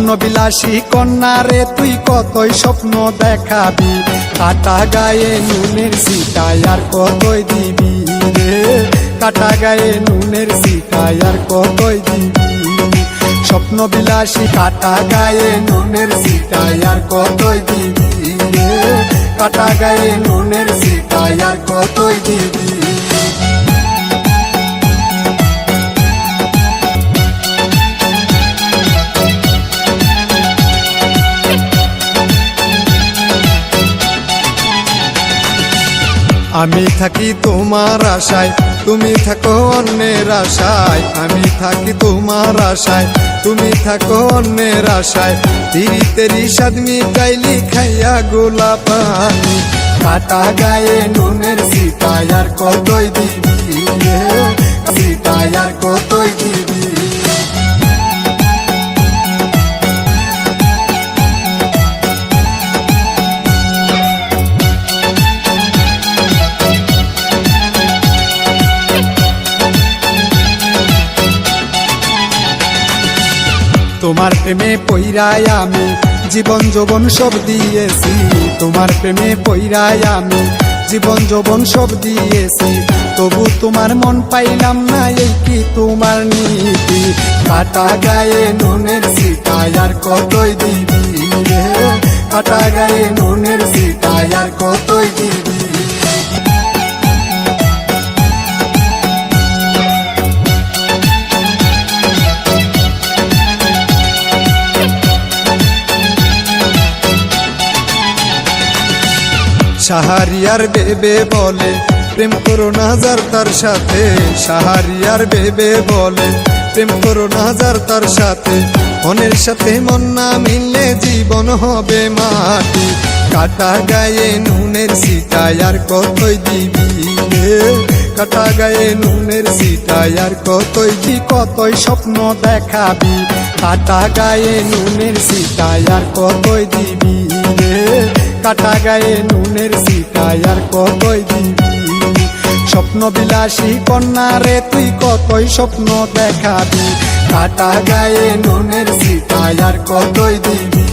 স্বপ্ন বিলাসী কন্যা রে তুই কতই স্বপ্ন দেখাবি, কাটা গায়ে নুনের সিটায় আর কতই দিবি রে, কাটা গায়ে নুনের সিটায় আর কতই দিবি। স্বপ্ন বিলাসী কাটা গায়ে নুনের সিটায় আর কতই দিবি রে, কাটা গায়ে নুনের সিটায় আর কতই দিবি। আমি থাকি তোমার আশায়, তুমি থাকো অন্যের আশায়, আমি থাকি তোমার আশায়, তুমি থাকো অন্যের আশায়। তিরি তেরি স্বাদ মিটাইলি খাইয়া গোলা পানি, কাটা গায়ে নুনের সিটায় আর কতই দিবি রে, সিটায় আর কতই দিবি। তোমার প্রেমে পইরাই আমি জীবন যৌবন সব দিয়েছি, তোমার প্রেমে পইরাই আমি জীবন যৌবন সব দিয়েছি। তবু তোমার মন পাইলাম না, এই কি তোমার নীতি, কাটা গায়ে নুনের সিটায় আর কতই দিবি রে, কাটা গায়ে নুনের সিটায় আর কতই দিবি। শাহরিয়ার বেবে বলে প্রেম করো না যার তার সাথে, শাহরিয়ার বেবে বলে প্রেম করো না যার তার সাথে। মনের সাথে মন না মিললে জীবন হবে মাটি, কাটা গায়ে নুনের সিটায় আর কতই দিবি রে, কাটা গায়ে নুনের সিটায় আর কতই দি। কতই স্বপ্ন দেখাবি, কাটা গায়ে নুনের সিটায় আর কতই দিবি রে, কাটা গায়ে নুনের সিটায় আর কতই দিবি। স্বপ্ন বিলাসী কন্যা রে তুই কতই স্বপ্ন দেখাবি, কাটা গায়ে নুনের সিটায় আর কতই দিবি।